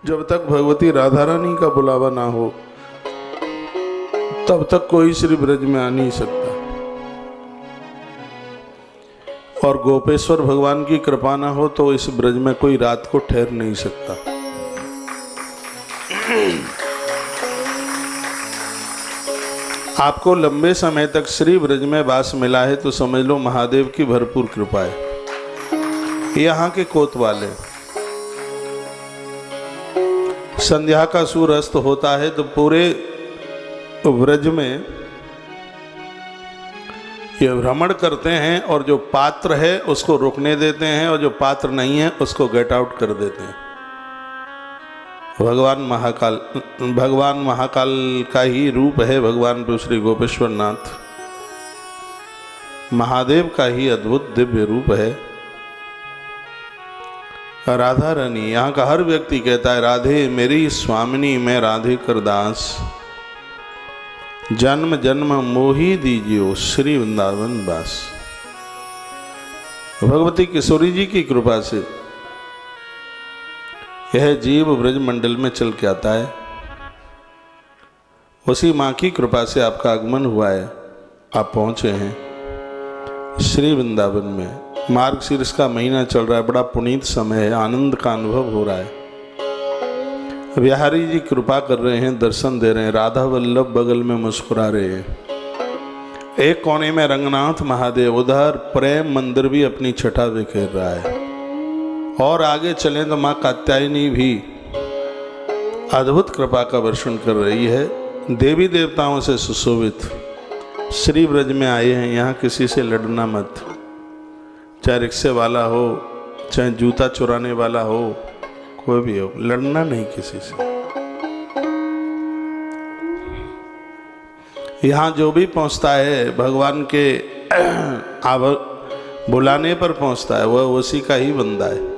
जब तक भगवती राधा रानी का बुलावा ना हो तब तक कोई श्री ब्रज में आ नहीं सकता। और गोपेश्वर भगवान की कृपा ना हो तो इस ब्रज में कोई रात को ठहर नहीं सकता। आपको लंबे समय तक श्री ब्रज में वास मिला है तो समझ लो महादेव की भरपूर कृपा है। यहाँ के कोतवाले संध्या का सूर्य अस्त होता है तो पूरे ब्रज में ये भ्रमण करते हैं और जो पात्र है उसको रुकने देते हैं और जो पात्र नहीं है उसको गेट आउट कर देते हैं। भगवान महाकाल का ही रूप है भगवान श्री गोपेश्वर नाथ। महादेव का ही अद्भुत दिव्य रूप है। राधा रानी यहाँ का हर व्यक्ति कहता है राधे मेरी स्वामिनी मैं राधे कर दास, जन्म जन्म मोही दीजियो श्री वृंदावन वास। भगवती किशोरी जी की कृपा से यह जीव ब्रज मंडल में चल के आता है। उसी माँ की कृपा से आपका आगमन हुआ है, आप पहुँचे हैं श्री वृंदावन में। मार्गशीर्ष का महीना चल रहा है, बड़ा पुनीत समय है, आनंद का अनुभव हो रहा है। बिहारी जी कृपा कर रहे हैं, दर्शन दे रहे हैं। राधा वल्लभ बगल में मुस्कुरा रहे हैं। एक कोने में रंगनाथ महादेव, उधर प्रेम मंदिर भी अपनी छटा बिखेर रहा है। और आगे चलें तो माँ कात्यायनी भी अद्भुत कृपा का वर्षण कर रही है। देवी देवताओं से सुशोभित श्री ब्रज में आए हैं। यहाँ किसी से लड़ना मत, चाहे रिक्शे वाला हो चाहे जूता चुराने वाला हो, कोई भी हो, लड़ना नहीं किसी से। यहाँ जो भी पहुँचता है भगवान के बुलाने पर पहुँचता है, वह उसी का ही बंदा है।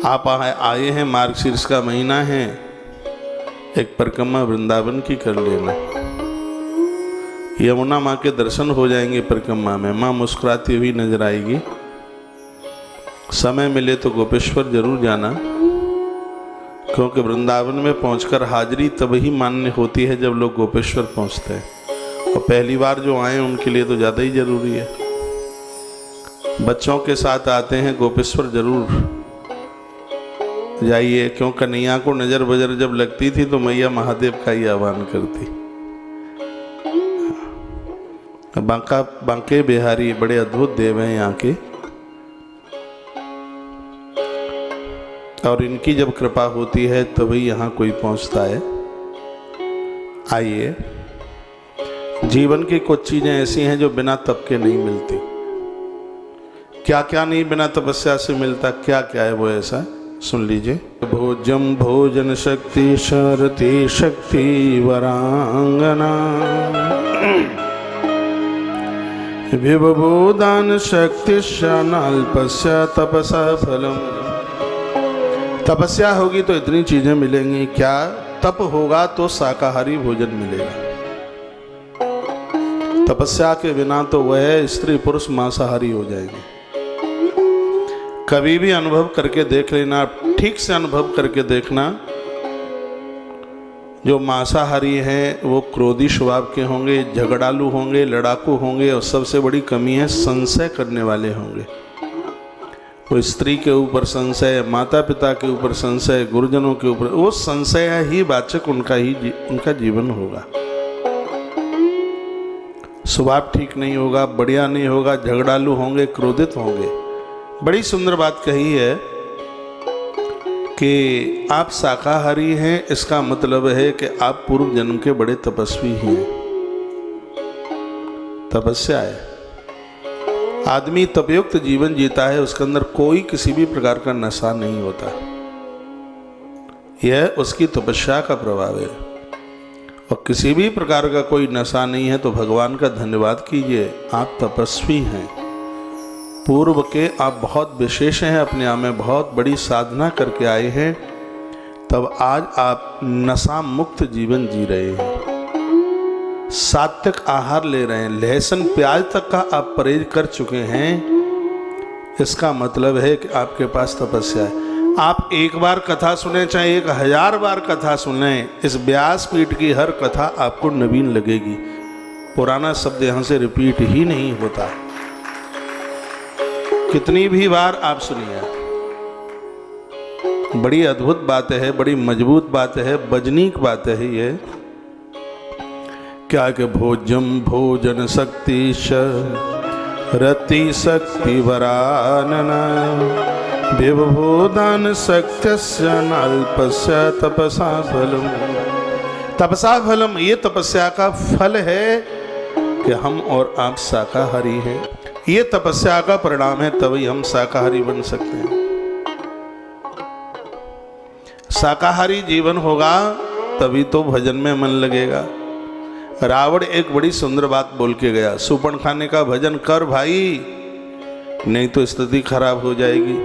आप आए हैं, मार्गशीर्ष का महीना है, एक परिक्रमा वृंदावन की कर लेना। यमुना माँ के दर्शन हो जाएंगे परिक्रमा में, माँ मुस्कुराती हुई नजर आएगी। समय मिले तो गोपेश्वर जरूर जाना, क्योंकि वृंदावन में पहुंचकर हाजिरी तब ही मान्य होती है जब लोग गोपेश्वर पहुंचते हैं। और पहली बार जो आए उनके लिए तो ज़्यादा ही जरूरी है। बच्चों के साथ आते हैं गोपेश्वर जरूर जाइए, क्यों कन्हैया को नजर बजर जब लगती थी तो मैया महादेव का ही आह्वान करती। बांके बिहारी बड़े अद्भुत देव हैं यहाँ के, और इनकी जब कृपा होती है तभी यहाँ कोई पहुँचता है। आइए, जीवन की कुछ चीज़ें ऐसी हैं जो बिना तप के नहीं मिलती। क्या क्या नहीं बिना तपस्या से मिलता, क्या क्या है वो ऐसा सुन लीजिए। भोजम भोजन शक्ति शरति शक्ति वरांगना, विभुदान शक्ति शानाल्पस्य तपसा फलम। तपस्या होगी तो इतनी चीजें मिलेंगी। क्या तप होगा तो शाकाहारी भोजन मिलेगा। तपस्या के बिना तो वह स्त्री पुरुष मांसाहारी हो जाएंगे। कभी भी अनुभव करके देख लेना, ठीक से अनुभव करके देखना। जो मांसाहारी हैं वो क्रोधी स्वभाव के होंगे, झगड़ालू होंगे, लड़ाकू होंगे, और सबसे बड़ी कमी है संशय करने वाले होंगे। वो स्त्री के ऊपर संशय, माता पिता के ऊपर संशय, गुरुजनों के ऊपर, वो संशय ही वाचक उनका जीवन होगा। स्वभाव ठीक नहीं होगा, बढ़िया नहीं होगा, झगड़ालू होंगे, क्रोधित होंगे। बड़ी सुंदर बात कही है कि आप शाकाहारी हैं, इसका मतलब है कि आप पूर्व जन्म के बड़े तपस्वी हैं। तपस्या है, आदमी तपयुक्त जीवन जीता है, उसके अंदर कोई किसी भी प्रकार का नशा नहीं होता। यह उसकी तपस्या का प्रभाव है। और किसी भी प्रकार का कोई नशा नहीं है तो भगवान का धन्यवाद कीजिए, आप तपस्वी हैं। पूर्व के आप बहुत विशेष हैं, अपने आप में बहुत बड़ी साधना करके आए हैं, तब आज आप नशा मुक्त जीवन जी रहे हैं। सात्विक आहार ले रहे हैं, लहसुन प्याज तक का आप परहेज कर चुके हैं। इसका मतलब है कि आपके पास तपस्या है। आप एक बार कथा सुने चाहे 1000 बार कथा सुने, इस व्यासपीठ की हर कथा आपको नवीन लगेगी। पुराना शब्द यहां से रिपीट ही नहीं होता। कितनी भी बार आप सुनिए, बड़ी अद्भुत बात है, बड़ी मजबूत बात है, वजनीक बात है ये। क्या के भोजन शक्ति रति शक्ति वरानना विभूदान शक्त्यस्य नाल्पस्य तपसा फलम। तपसा फलम, ये तपस्या का फल है कि हम और आप शाकाहारी हैं। ये तपस्या का परिणाम है, तभी हम शाकाहारी बन सकते हैं। शाकाहारी जीवन होगा तभी तो भजन में मन लगेगा। रावण एक बड़ी सुंदर बात बोल के गया, सुपन खाने का भजन कर भाई, नहीं तो स्थिति खराब हो जाएगी।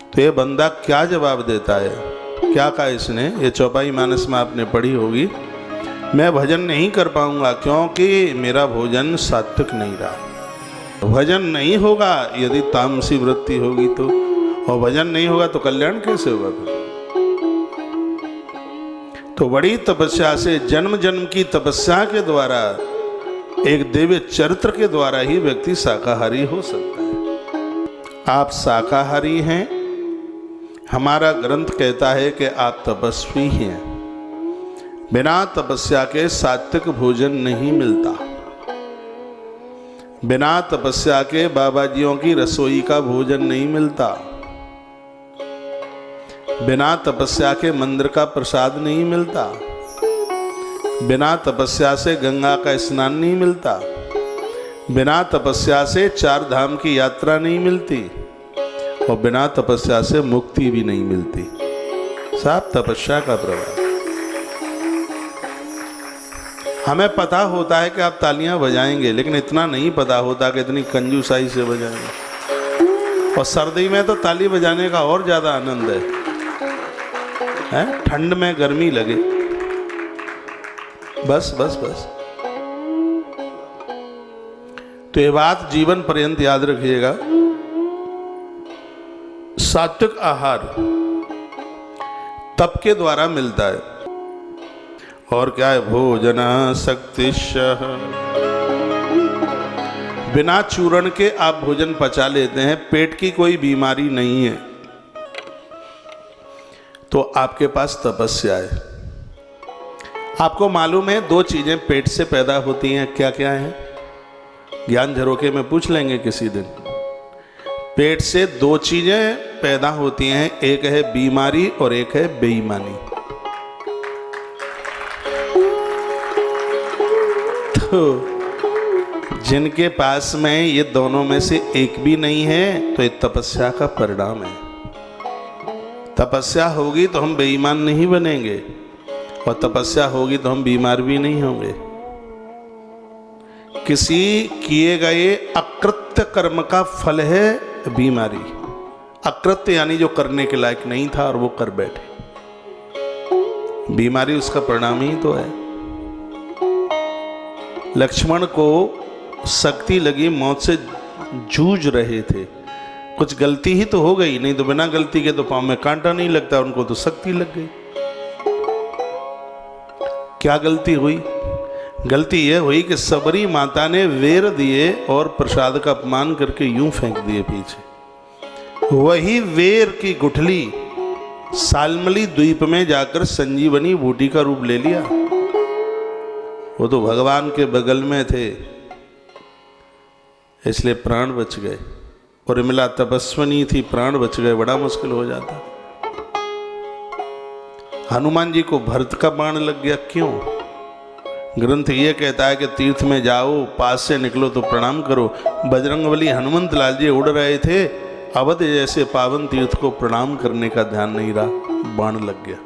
तो ये बंदा क्या जवाब देता है, क्या कहा इसने, ये चौपाई मानस में आपने पढ़ी होगी, मैं भजन नहीं कर पाऊंगा क्योंकि मेरा भोजन सात्विक नहीं रहा। भजन नहीं होगा यदि तामसी वृत्ति होगी तो, और भजन नहीं होगा तो कल्याण कैसे होगा। तो बड़ी तपस्या से, जन्म जन्म की तपस्या के द्वारा, एक दिव्य चरित्र के द्वारा ही व्यक्ति शाकाहारी हो सकता है। आप शाकाहारी हैं, हमारा ग्रंथ कहता है कि आप तपस्वी हैं। बिना तपस्या के सात्विक भोजन नहीं मिलता। बिना तपस्या के बाबाजियों की रसोई का भोजन नहीं मिलता। बिना तपस्या के मंदिर का प्रसाद नहीं मिलता। बिना तपस्या से गंगा का स्नान नहीं मिलता। बिना तपस्या से 4 धाम की यात्रा नहीं मिलती, और बिना तपस्या से मुक्ति भी नहीं मिलती। सब तपस्या का प्रभाव। हमें पता होता है कि आप तालियां बजाएंगे, लेकिन इतना नहीं पता होता कि इतनी कंजूसाई से बजाएंगे। और सर्दी में तो ताली बजाने का और ज्यादा आनंद है, ठंड में गर्मी लगे, बस बस बस। तो ये बात जीवन पर्यंत याद रखिएगा। सात्विक आहार तप के द्वारा मिलता है। और क्या है, भोजन शक्तिश, बिना चूर्ण के आप भोजन पचा लेते हैं, पेट की कोई बीमारी नहीं है तो आपके पास तपस्या है। आपको मालूम है 2 चीजें पेट से पैदा होती हैं, क्या क्या है, ज्ञान झरोखे में पूछ लेंगे किसी दिन। पेट से 2 चीजें पैदा होती हैं, एक है बीमारी और एक है बेईमानी। तो जिनके पास में ये दोनों में से एक भी नहीं है तो ये तपस्या का परिणाम है। तपस्या होगी तो हम बेईमान नहीं बनेंगे, और तपस्या होगी तो हम बीमार भी नहीं होंगे। किसी किए गए अकृत्य कर्म का फल है बीमारी। अकृत्य यानी जो करने के लायक नहीं था और वो कर बैठे, बीमारी उसका परिणाम ही तो है। लक्ष्मण को शक्ति लगी, मौत से जूझ रहे थे, कुछ गलती ही तो हो गई, नहीं तो बिना गलती के तो पांव में कांटा नहीं लगता, उनको तो शक्ति लग गई। क्या गलती हुई? गलती यह हुई कि सबरी माता ने वेर दिए और प्रसाद का अपमान करके यूं फेंक दिए पीछे। वही वेर की गुठली सालमली द्वीप में जाकर संजीवनी बूटी का रूप ले लिया। वो तो भगवान के बगल में थे, इसलिए प्राण बच गए। और इमला तपस्विनी थी, प्राण बच गए, बड़ा मुश्किल हो जाता। हनुमान जी को भरत का बाण लग गया, क्यों? ग्रंथ ये कहता है कि तीर्थ में जाओ, पास से निकलो तो प्रणाम करो। बजरंगबली हनुमंत लाल जी उड़ रहे थे, अवध जैसे पावन तीर्थ को प्रणाम करने का ध्यान नहीं रहा, बाण लग गया।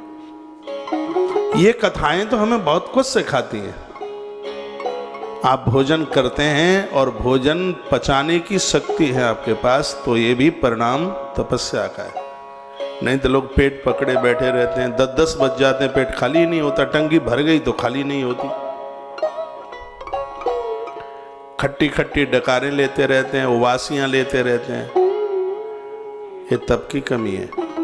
ये कथाएं तो हमें बहुत कुछ सिखाती हैं। आप भोजन करते हैं और भोजन पचाने की शक्ति है आपके पास, तो ये भी परिणाम तपस्या का है। नहीं तो लोग पेट पकड़े बैठे रहते हैं, 10-10 बज जाते हैं, पेट खाली नहीं होता। टंकी भर गई तो खाली नहीं होती, खट्टी खट्टी डकारें लेते रहते हैं, उवासियां लेते रहते हैं। ये तप की कमी है।